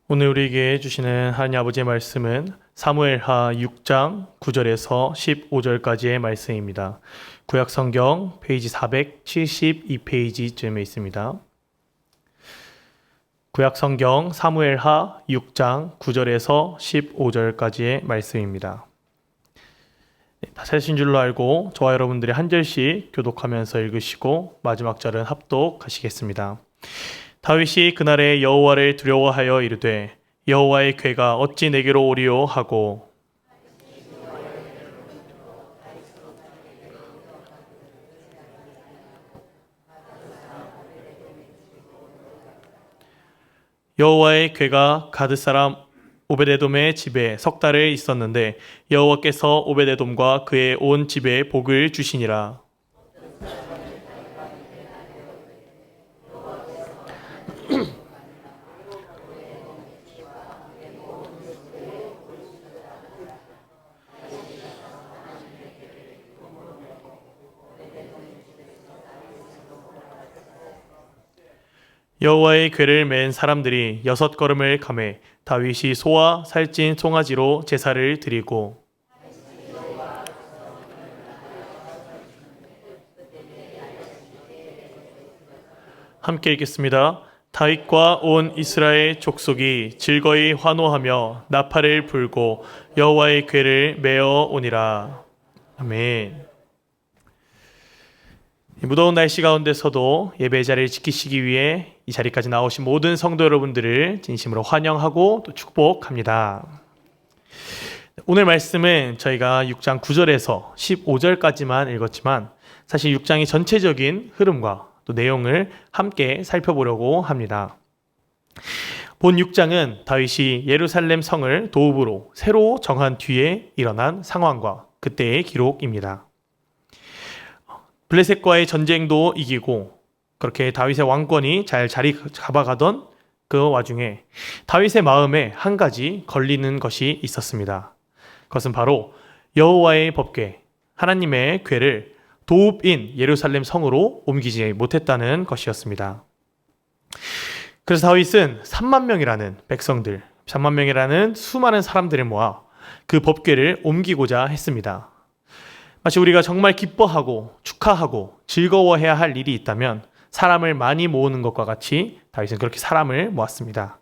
오늘 우리에게 주시는 하나님 아버지의 말씀은 사무엘하 6장 9절에서 15절까지의 말씀입니다. 구약성경 페이지 472페이지쯤에 있습니다. 구약성경 사무엘하 6장 9절에서 15절까지의 말씀입니다. 다 찾으신 줄로 알고 저와 여러분들이 한 절씩 교독하면서 읽으시고 마지막 절은 합독하시겠습니다. 다윗이 그날에 여호와를 두려워하여 이르되 여호와의 궤가 어찌 내게로 오리요 하고 여호와의 궤가 가드 사람 오베데돔의 집에 석 달을 있었는데 여호와께서 오베데돔과 그의 온 집에 복을 주시니라. 여호와의 궤를 맨 사람들이 6걸음을 가매 다윗이 소와 살찐 송아지로 제사를 드리고 함께 읽겠습니다. 다윗과 온 이스라엘 족속이 즐거이 환호하며 나팔을 불고 여호와의 궤를 메어 오니라. 아멘. 무더운 날씨 가운데서도 예배 자리를 지키시기 위해 이 자리까지 나오신 모든 성도 여러분들을 진심으로 환영하고 또 축복합니다. 오늘 말씀은 저희가 6장 9절에서 15절까지만 읽었지만 사실 6장의 전체적인 흐름과 또 내용을 함께 살펴보려고 합니다. 본 6장은 다윗이 예루살렘 성을 도읍으로 새로 정한 뒤에 일어난 상황과 그때의 기록입니다. 블레셋과의 전쟁도 이기고 그렇게 다윗의 왕권이 잘 자리 잡아가던 그 와중에 다윗의 마음에 한 가지 걸리는 것이 있었습니다. 그것은 바로 여호와의 법궤, 하나님의 궤를 도읍인 예루살렘 성으로 옮기지 못했다는 것이었습니다. 그래서 다윗은 3만 명이라는 백성들, 3만 명이라는 수많은 사람들을 모아 그 법궤를 옮기고자 했습니다. 마치 우리가 정말 기뻐하고 축하하고 즐거워해야 할 일이 있다면 사람을 많이 모으는 것과 같이 다윗은 그렇게 사람을 모았습니다.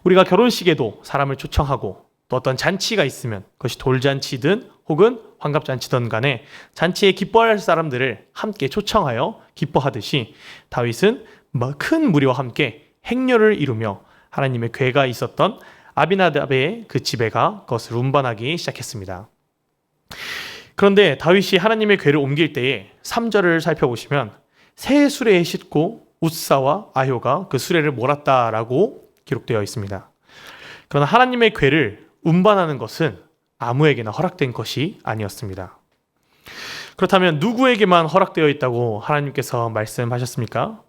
우리가 결혼식에도 사람을 초청하고 또 어떤 잔치가 있으면 그것이 돌잔치든 혹은 환갑잔치든 간에 잔치에 기뻐할 사람들을 함께 초청하여 기뻐하듯이 다윗은 큰 무리와 함께 행렬을 이루며 하나님의 궤가 있었던 아비나답의 그 집에 가 그것을 운반하기 시작했습니다. 그런데 다윗이 하나님의 궤를 옮길 때에 3절을 살펴보시면 새 수레에 싣고 웃사와 아효가 그 수레를 몰았다라고 기록되어 있습니다. 그러나 하나님의 궤를 운반하는 것은 아무에게나 허락된 것이 아니었습니다. 그렇다면 누구에게만 허락되어 있다고 하나님께서 말씀하셨습니까?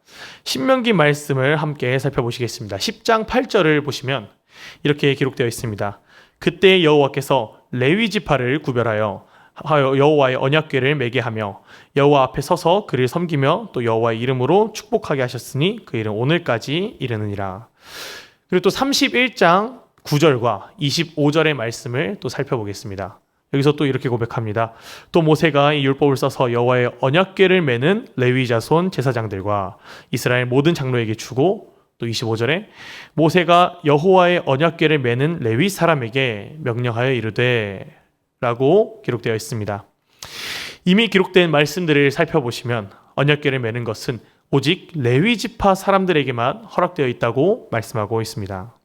신명기 말씀을 함께 살펴보시겠습니다. 10장 8절을 보시면 이렇게 기록되어 있습니다. 그때 여호와께서 레위 지파를 구별하여 여호와의 언약궤를 매게 하며 여호와 앞에 서서 그를 섬기며 또 여호와의 이름으로 축복하게 하셨으니 그 일은 오늘까지 이르느니라. 그리고 또 31장 9절과 25절의 말씀을 또 살펴보겠습니다. 여기서 또 이렇게 고백합니다. 또 모세가 이 율법을 써서 여호와의 언약궤를 매는 레위 자손 제사장들과 이스라엘 모든 장로에게 주고 또 25절에 모세가 여호와의 언약궤를 매는 레위 사람에게 명령하여 이르되 라고 기록되어 있습니다. 이미 기록된 말씀들을 살펴보시면 언약궤를 매는 것은 오직 레위 지파 사람들에게만 허락되어 있다고 말씀하고 있습니다.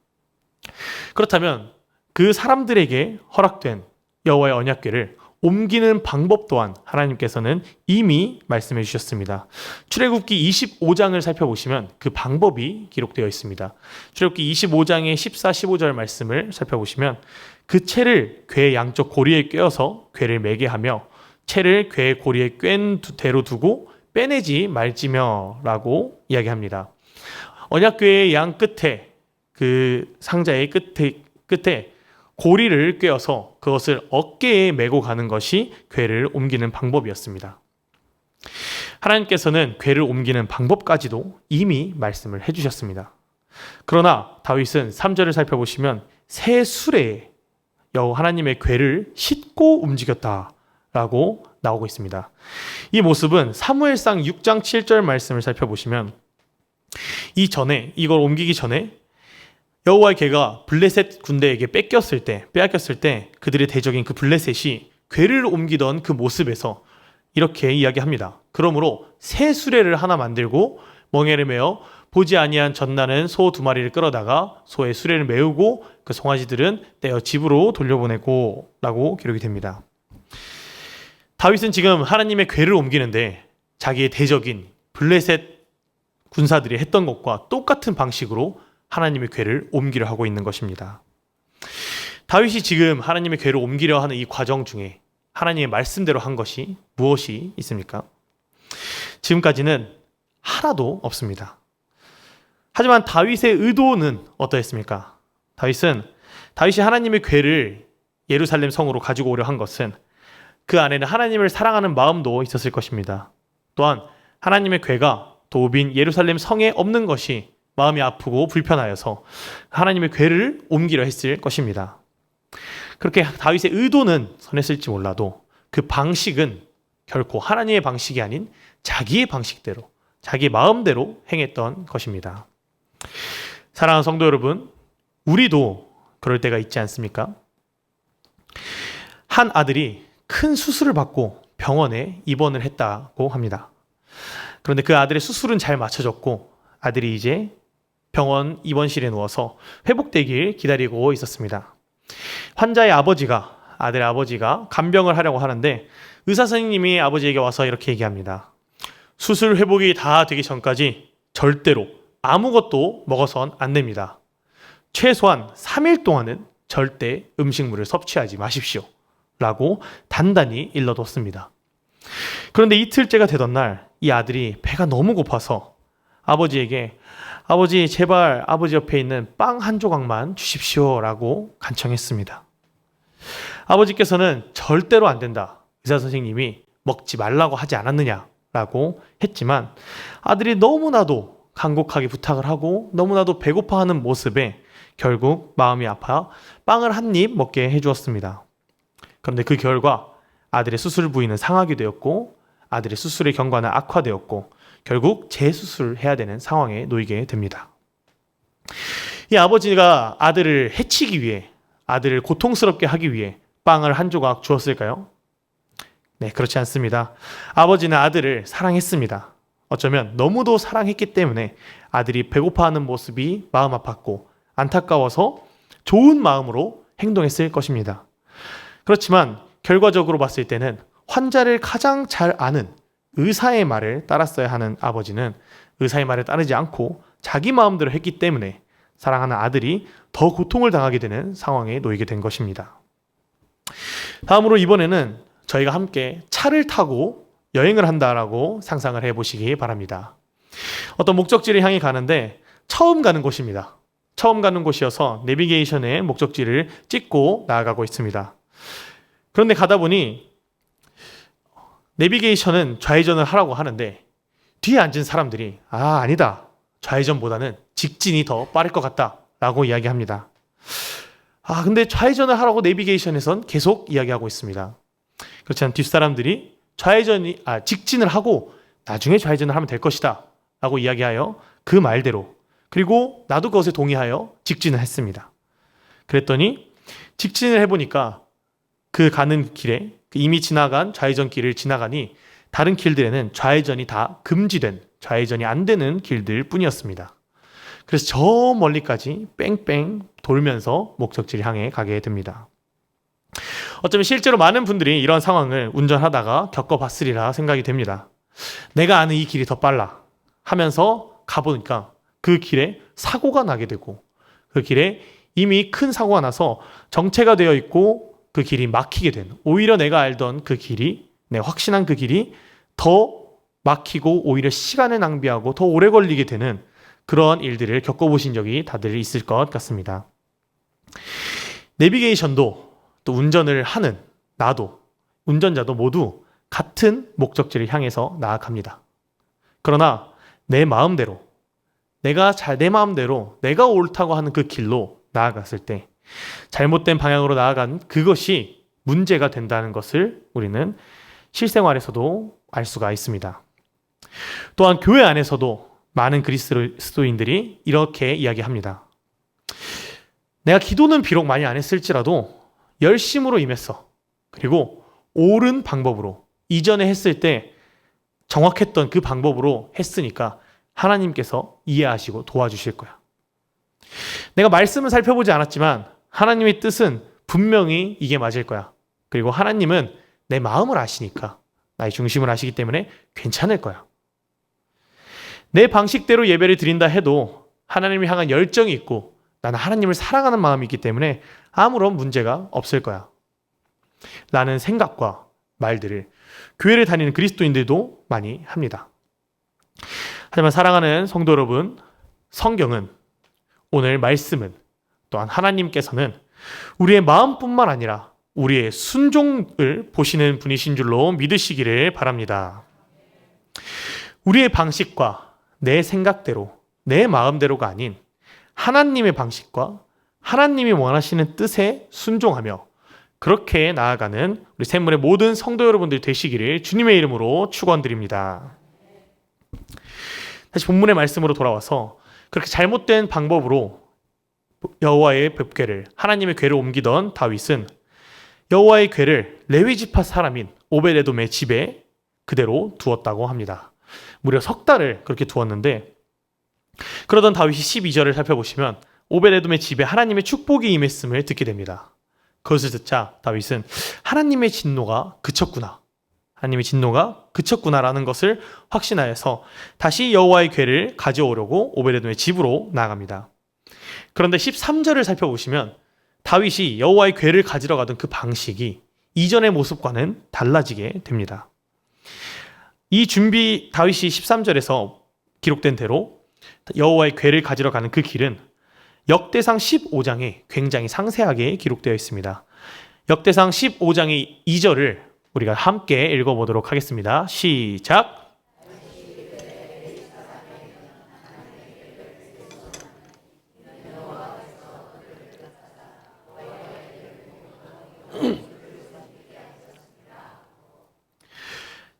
그렇다면 그 사람들에게 허락된 여호와의 언약궤를 옮기는 방법 또한 하나님께서는 이미 말씀해 주셨습니다. 출애굽기 25장을 살펴보시면 그 방법이 기록되어 있습니다. 출애굽기 25장의 14, 15절 말씀을 살펴보시면 그 채를 궤의 양쪽 고리에 꿰어서 궤를 매게 하며 채를 궤의 고리에 꿰는 대로 두고 빼내지 말지며 라고 이야기합니다. 언약궤의 양 끝에 그 상자의 끝에 고리를 꿰어서 그것을 어깨에 메고 가는 것이 궤를 옮기는 방법이었습니다. 하나님께서는 궤를 옮기는 방법까지도 이미 말씀을 해주셨습니다. 그러나 다윗은 3절을 살펴보시면 새 수레에 여호와 하나님의 궤를 싣고 움직였다라고 나오고 있습니다. 이 모습은 사무엘상 6장 7절 말씀을 살펴보시면 이걸 옮기기 전에 여호와의 궤가 블레셋 군대에게 빼앗겼을 때 그들의 대적인 그 블레셋이 궤를 옮기던 그 모습에서 이렇게 이야기합니다. 그러므로 새 수레를 하나 만들고 멍에를 메어 보지 아니한 젖나는 소 2마리를 끌어다가 소의 수레를 메우고 그 송아지들은 떼어 집으로 돌려보내고 라고 기록이 됩니다. 다윗은 지금 하나님의 궤를 옮기는데 자기의 대적인 블레셋 군사들이 했던 것과 똑같은 방식으로 하나님의 궤를 옮기려 하고 있는 것입니다. 다윗이 지금 하나님의 궤를 옮기려 하는 이 과정 중에 하나님의 말씀대로 한 것이 무엇이 있습니까? 지금까지는 하나도 없습니다. 하지만 다윗의 의도는 어떠했습니까? 다윗이 하나님의 궤를 예루살렘 성으로 가지고 오려 한 것은 그 안에는 하나님을 사랑하는 마음도 있었을 것입니다. 또한 하나님의 궤가 도읍인 예루살렘 성에 없는 것이 마음이 아프고 불편하여서 하나님의 궤를 옮기려 했을 것입니다. 그렇게 다윗의 의도는 선했을지 몰라도 그 방식은 결코 하나님의 방식이 아닌 자기의 방식대로, 자기의 마음대로 행했던 것입니다. 사랑하는 성도 여러분, 우리도 그럴 때가 있지 않습니까? 한 아들이 큰 수술을 받고 병원에 입원을 했다고 합니다. 그런데 그 아들의 수술은 잘 맞춰졌고 아들이 이제 병원 입원실에 누워서 회복되길 기다리고 있었습니다. 환자의 아들의 아버지가 간병을 하려고 하는데 의사 선생님이 아버지에게 와서 이렇게 얘기합니다. 수술 회복이 다 되기 전까지 절대로 아무것도 먹어선 안 됩니다. 최소한 3일 동안은 절대 음식물을 섭취하지 마십시오. 라고 단단히 일러뒀습니다. 그런데 이틀째가 되던 날 이 아들이 배가 너무 고파서 아버지에게 아버지 제발 아버지 옆에 있는 빵 한 조각만 주십시오 라고 간청했습니다. 아버지께서는 절대로 안 된다. 의사 선생님이 먹지 말라고 하지 않았느냐라고 했지만 아들이 너무나도 간곡하게 부탁을 하고 너무나도 배고파하는 모습에 결국 마음이 아파 빵을 한 입 먹게 해주었습니다. 그런데 그 결과 아들의 수술 부위는 상하게 되었고 아들의 수술의 경과는 악화되었고 결국 재수술을 해야 되는 상황에 놓이게 됩니다. 이 아버지가 아들을 해치기 위해 아들을 고통스럽게 하기 위해 빵을 한 조각 주었을까요? 네, 그렇지 않습니다. 아버지는 아들을 사랑했습니다. 어쩌면 너무도 사랑했기 때문에 아들이 배고파하는 모습이 마음 아팠고 안타까워서 좋은 마음으로 행동했을 것입니다. 그렇지만 결과적으로 봤을 때는 환자를 가장 잘 아는 의사의 말을 따랐어야 하는 아버지는 의사의 말을 따르지 않고 자기 마음대로 했기 때문에 사랑하는 아들이 더 고통을 당하게 되는 상황에 놓이게 된 것입니다. 다음으로 이번에는 저희가 함께 차를 타고 여행을 한다라고 상상을 해보시기 바랍니다. 어떤 목적지를 향해 가는데 처음 가는 곳입니다. 처음 가는 곳이어서 내비게이션에 목적지를 찍고 나아가고 있습니다. 그런데 가다 보니 내비게이션은 좌회전을 하라고 하는데 뒤에 앉은 사람들이 아니다. 좌회전보다는 직진이 더 빠를 것 같다 라고 이야기합니다. 근데 좌회전을 하라고 내비게이션에선 계속 이야기하고 있습니다. 그렇지만 뒷사람들이 직진을 하고 나중에 좌회전을 하면 될 것이다 라고 이야기하여 그 말대로 그리고 나도 그것에 동의하여 직진을 했습니다. 그랬더니 직진을 해보니까 그 가는 길에 이미 지나간 좌회전 길을 지나가니 다른 길들에는 좌회전이 다 금지된 좌회전이 안 되는 길들 뿐이었습니다. 그래서 저 멀리까지 뺑뺑 돌면서 목적지를 향해 가게 됩니다. 어쩌면 실제로 많은 분들이 이런 상황을 운전하다가 겪어봤으리라 생각이 됩니다. 내가 아는 이 길이 더 빨라 하면서 가보니까 그 길에 사고가 나게 되고 그 길에 이미 큰 사고가 나서 정체가 되어 있고 그 길이 막히게 된 오히려 내가 알던 그 길이 확신한 그 길이 더 막히고 오히려 시간을 낭비하고 더 오래 걸리게 되는 그런 일들을 겪어보신 적이 다들 있을 것 같습니다. 내비게이션도 또 운전을 하는 나도 운전자도 모두 같은 목적지를 향해서 나아갑니다. 그러나 내 마음대로 내가 내 마음대로 내가 옳다고 하는 그 길로 나아갔을 때 잘못된 방향으로 나아간 그것이 문제가 된다는 것을 우리는 실생활에서도 알 수가 있습니다. 또한 교회 안에서도 많은 그리스도인들이 이렇게 이야기합니다. 내가 기도는 비록 많이 안 했을지라도 열심으로 임했어. 그리고 옳은 방법으로 이전에 했을 때 정확했던 그 방법으로 했으니까 하나님께서 이해하시고 도와주실 거야. 내가 말씀을 살펴보지 않았지만 하나님의 뜻은 분명히 이게 맞을 거야. 그리고 하나님은 내 마음을 아시니까 나의 중심을 아시기 때문에 괜찮을 거야. 내 방식대로 예배를 드린다 해도 하나님을 향한 열정이 있고 나는 하나님을 사랑하는 마음이 있기 때문에 아무런 문제가 없을 거야. 라는 생각과 말들을 교회를 다니는 그리스도인들도 많이 합니다. 하지만 사랑하는 성도 여러분, 성경은 오늘 말씀은 또한 하나님께서는 우리의 마음뿐만 아니라 우리의 순종을 보시는 분이신 줄로 믿으시기를 바랍니다. 우리의 방식과 내 생각대로, 내 마음대로가 아닌 하나님의 방식과 하나님이 원하시는 뜻에 순종하며 그렇게 나아가는 우리 샘물의 모든 성도 여러분들 되시기를 주님의 이름으로 축원드립니다. 다시 본문의 말씀으로 돌아와서 그렇게 잘못된 방법으로 여호와의 궤를, 하나님의 궤를 옮기던 다윗은 여호와의 궤를 레위 지파 사람인 오벳에돔의 집에 그대로 두었다고 합니다. 무려 석 달을 그렇게 두었는데, 그러던 다윗이 12절을 살펴보시면 오벳에돔의 집에 하나님의 축복이 임했음을 듣게 됩니다. 그것을 듣자 다윗은 하나님의 진노가 그쳤구나, 하나님의 진노가 그쳤구나라는 것을 확신하여서 다시 여호와의 궤를 가져오려고 오벳에돔의 집으로 나아갑니다. 그런데 13절을 살펴보시면 다윗이 여호와의 궤를 가지러 가던 그 방식이 이전의 모습과는 달라지게 됩니다. 이 준비, 다윗이 13절에서 기록된 대로 여호와의 궤를 가지러 가는 그 길은 역대상 15장에 굉장히 상세하게 기록되어 있습니다. 역대상 15장의 2절을 우리가 함께 읽어보도록 하겠습니다. 시작!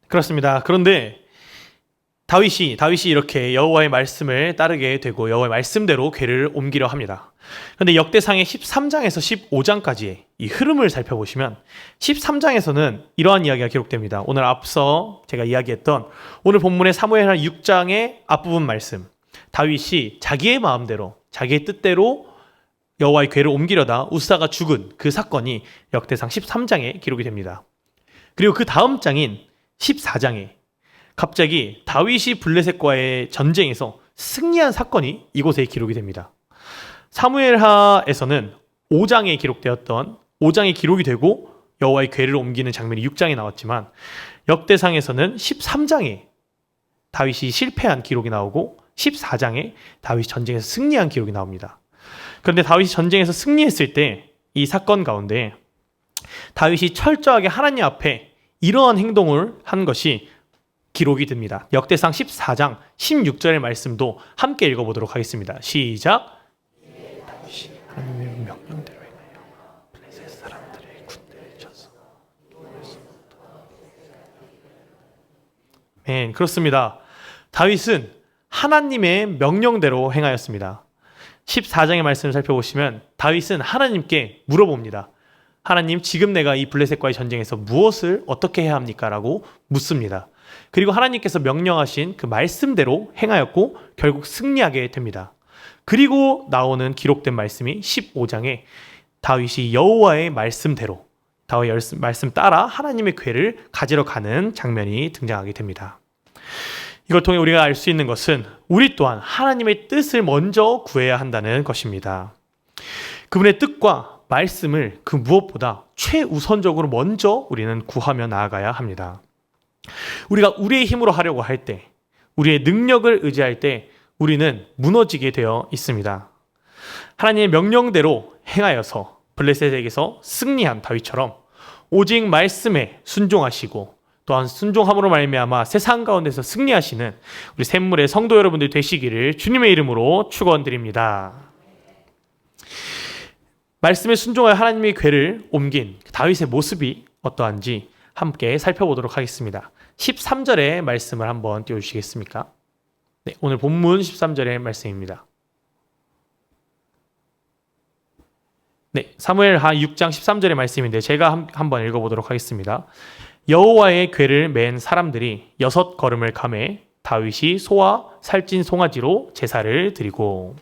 그렇습니다. 그런데 다윗이 이렇게 여호와의 말씀을 따르게 되고 여호와의 말씀대로 궤를 옮기려 합니다. 그런데 역대상의 13장에서 15장까지의 이 흐름을 살펴보시면 13장에서는 이러한 이야기가 기록됩니다. 오늘 앞서 제가 이야기했던 오늘 본문의 사무엘하 6장의 앞부분 말씀, 다윗이 자기의 마음대로 자기의 뜻대로 여호와의 궤를 옮기려다 우사가 죽은 그 사건이 역대상 13장에 기록이 됩니다. 그리고 그 다음 장인 14장에 갑자기 다윗이 블레셋과의 전쟁에서 승리한 사건이 이곳에 기록이 됩니다. 사무엘하에서는 5장에 기록되었던 5장에 기록이 되고 여호와의 궤를 옮기는 장면이 6장에 나왔지만 역대상에서는 13장에 다윗이 실패한 기록이 나오고 14장에 다윗이 전쟁에서 승리한 기록이 나옵니다. 그런데 다윗이 전쟁에서 승리했을 때 이 사건 가운데 다윗이 철저하게 하나님 앞에 이러한 행동을 한 것이 기록이 됩니다. 역대상 14장 16절의 말씀도 함께 읽어보도록 하겠습니다. 시작! 다윗이 하나님의 명령대로 행하여 블레셋 사람들의 군대를 쳤어. 네, 그렇습니다. 다윗은 하나님의 명령대로 행하였습니다. 14장의 말씀을 살펴보시면 다윗은 하나님께 물어봅니다. 하나님, 지금 내가 이 블레셋과의 전쟁에서 무엇을 어떻게 해야 합니까? 라고 묻습니다. 그리고 하나님께서 명령하신 그 말씀대로 행하였고 결국 승리하게 됩니다. 그리고 나오는 기록된 말씀이 15장에 다윗이 여호와의 말씀대로, 다윗의 말씀 따라 하나님의 궤를 가지러 가는 장면이 등장하게 됩니다. 이걸 통해 우리가 알 수 있는 것은 우리 또한 하나님의 뜻을 먼저 구해야 한다는 것입니다. 그분의 뜻과 말씀을 그 무엇보다 최우선적으로 먼저 우리는 구하며 나아가야 합니다. 우리가 우리의 힘으로 하려고 할 때, 우리의 능력을 의지할 때 우리는 무너지게 되어 있습니다. 하나님의 명령대로 행하여서 블레셋에게서 승리한 다윗처럼 오직 말씀에 순종하시고 또한 순종함으로 말미암아 세상 가운데서 승리하시는 우리 샘물의 성도 여러분들 되시기를 주님의 이름으로 축원드립니다. 말씀에 순종하여 하나님의 궤를 옮긴 다윗의 모습이 어떠한지 함께 살펴보도록 하겠습니다. 13절의 말씀을 한번 띄워주시겠습니까? 네, 오늘 본문 13절의 말씀입니다. 네, 사무엘하 6장 13절의 말씀인데 제가 한번 읽어보도록 하겠습니다. 여호와의 궤를 맨 사람들이 6걸음을 가매 다윗이 소와 살찐 송아지로 제사를 드리고.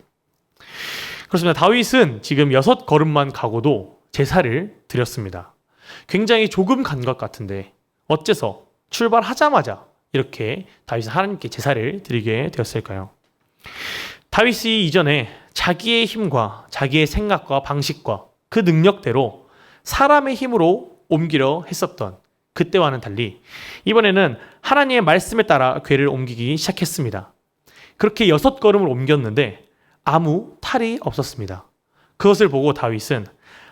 그렇습니다. 다윗은 지금 6걸음만 가고도 제사를 드렸습니다. 굉장히 조금 간 것 같은데 어째서 출발하자마자 이렇게 다윗은 하나님께 제사를 드리게 되었을까요? 다윗이 이전에 자기의 힘과 자기의 생각과 방식과 그 능력대로 사람의 힘으로 옮기려 했었던 그때와는 달리 이번에는 하나님의 말씀에 따라 궤를 옮기기 시작했습니다. 그렇게 6걸음을 옮겼는데 아무 탈이 없었습니다. 그것을 보고 다윗은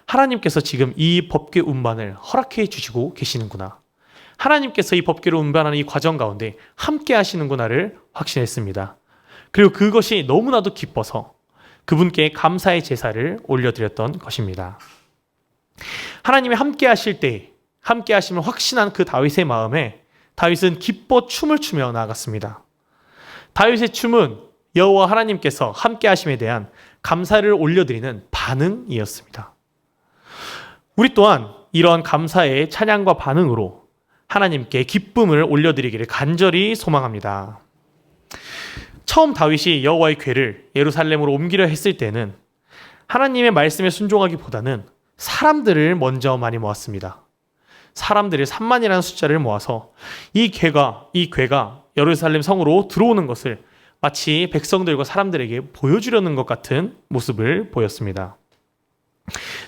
하나님께서 지금 이 법궤 운반을 허락해 주시고 계시는구나. 하나님께서 이 법궤를 운반하는 이 과정 가운데 함께 하시는구나를 확신했습니다. 그리고 그것이 너무나도 기뻐서 그분께 감사의 제사를 올려드렸던 것입니다. 하나님이 함께 하실 때 함께 하심을 확신한 그 다윗의 마음에 다윗은 기뻐 춤을 추며 나아갔습니다. 다윗의 춤은 여호와 하나님께서 함께 하심에 대한 감사를 올려드리는 반응이었습니다. 우리 또한 이러한 감사의 찬양과 반응으로 하나님께 기쁨을 올려드리기를 간절히 소망합니다. 처음 다윗이 여호와의 궤를 예루살렘으로 옮기려 했을 때는 하나님의 말씀에 순종하기보다는 사람들을 먼저 많이 모았습니다. 사람들이 3만이라는 숫자를 모아서 이 궤가 예루살렘 성으로 들어오는 것을 마치 백성들과 사람들에게 보여주려는 것 같은 모습을 보였습니다.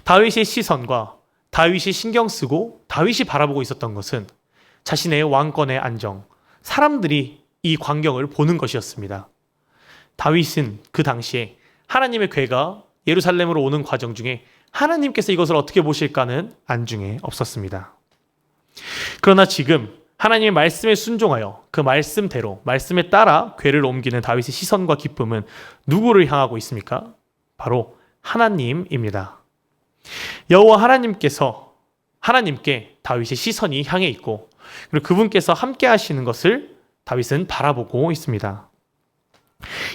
다윗의 시선과 다윗이 신경 쓰고 다윗이 바라보고 있었던 것은 자신의 왕권의 안정, 사람들이 이 광경을 보는 것이었습니다. 다윗은 그 당시에 하나님의 궤가 예루살렘으로 오는 과정 중에 하나님께서 이것을 어떻게 보실까는 안중에 없었습니다. 그러나 지금 하나님의 말씀에 순종하여 그 말씀대로 말씀에 따라 궤를 옮기는 다윗의 시선과 기쁨은 누구를 향하고 있습니까? 바로 하나님입니다. 여호와 하나님께 다윗의 시선이 향해 있고 그리고 그분께서 함께 하시는 것을 다윗은 바라보고 있습니다.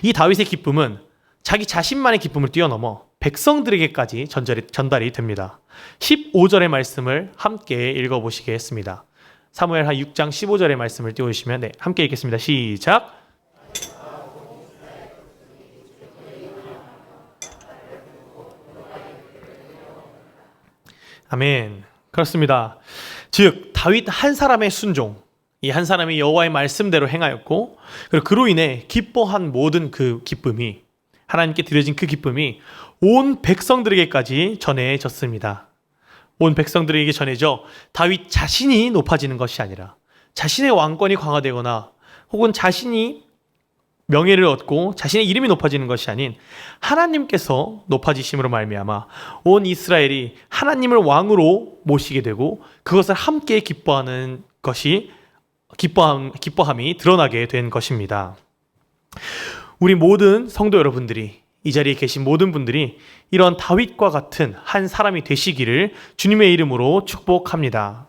이 다윗의 기쁨은 자기 자신만의 기쁨을 뛰어넘어 백성들에게까지 전달이 됩니다. 15절의 말씀을 함께 읽어보시겠습니다. 사무엘하 6장 15절의 말씀을 띄워주시면 함께 읽겠습니다. 시작! 아멘. 그렇습니다. 즉 다윗 한 사람의 순종, 이 한 사람이 여호와의 말씀대로 행하였고 그리고 그로 인해 기뻐한 모든 그 기쁨이 하나님께 드려진 그 기쁨이 온 백성들에게까지 전해졌습니다. 온 백성들에게 전해져 다윗 자신이 높아지는 것이 아니라 자신의 왕권이 강화되거나 혹은 자신이 명예를 얻고 자신의 이름이 높아지는 것이 아닌 하나님께서 높아지심으로 말미암아 온 이스라엘이 하나님을 왕으로 모시게 되고 그것을 함께 기뻐하는 것이 기뻐함이 드러나게 된 것입니다. 우리 모든 성도 여러분들이 이 자리에 계신 모든 분들이 이런 다윗과 같은 한 사람이 되시기를 주님의 이름으로 축복합니다.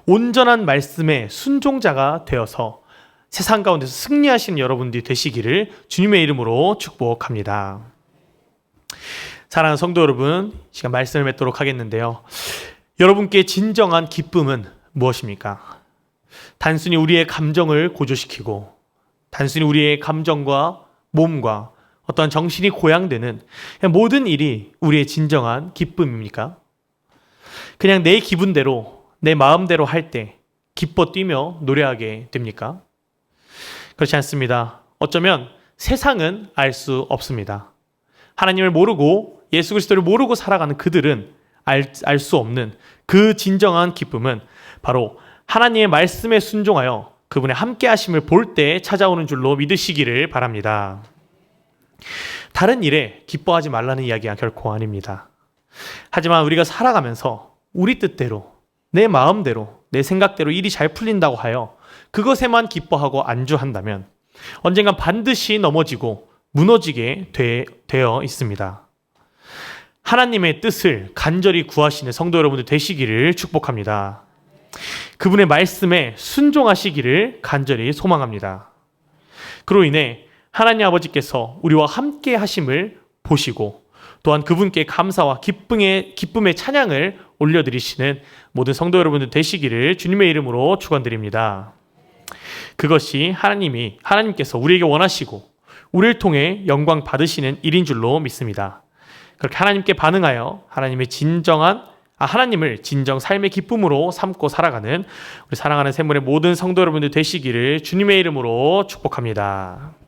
온전한 말씀의 순종자가 되어서 세상 가운데서 승리하시는 여러분들이 되시기를 주님의 이름으로 축복합니다. 사랑하는 성도 여러분, 시간 말씀을 맺도록 하겠는데요. 여러분께 진정한 기쁨은 무엇입니까? 단순히 우리의 감정을 고조시키고 단순히 우리의 감정과 몸과 어떠한 정신이 고양되는 모든 일이 우리의 진정한 기쁨입니까? 그냥 내 기분대로 내 마음대로 할 때 기뻐 뛰며 노래하게 됩니까? 그렇지 않습니다. 어쩌면 세상은 알 수 없습니다. 하나님을 모르고 예수 그리스도를 모르고 살아가는 그들은 알 수 없는 그 진정한 기쁨은 바로 하나님의 말씀에 순종하여 그분의 함께 하심을 볼 때 찾아오는 줄로 믿으시기를 바랍니다. 다른 일에 기뻐하지 말라는 이야기가 결코 아닙니다. 하지만 우리가 살아가면서 우리 뜻대로 내 마음대로 내 생각대로 일이 잘 풀린다고 하여 그것에만 기뻐하고 안주한다면 언젠간 반드시 넘어지고 무너지게 되어 있습니다. 하나님의 뜻을 간절히 구하시는 성도 여러분들 되시기를 축복합니다. 그분의 말씀에 순종하시기를 간절히 소망합니다. 그로 인해 하나님 아버지께서 우리와 함께 하심을 보시고 또한 그분께 감사와 기쁨의 찬양을 올려드리시는 모든 성도 여러분들 되시기를 주님의 이름으로 축원드립니다. 그것이 하나님께서 우리에게 원하시고 우리를 통해 영광 받으시는 일인 줄로 믿습니다. 그렇게 하나님께 반응하여 하나님을 진정 삶의 기쁨으로 삼고 살아가는 우리 사랑하는 샘물의 모든 성도 여러분들 되시기를 주님의 이름으로 축복합니다.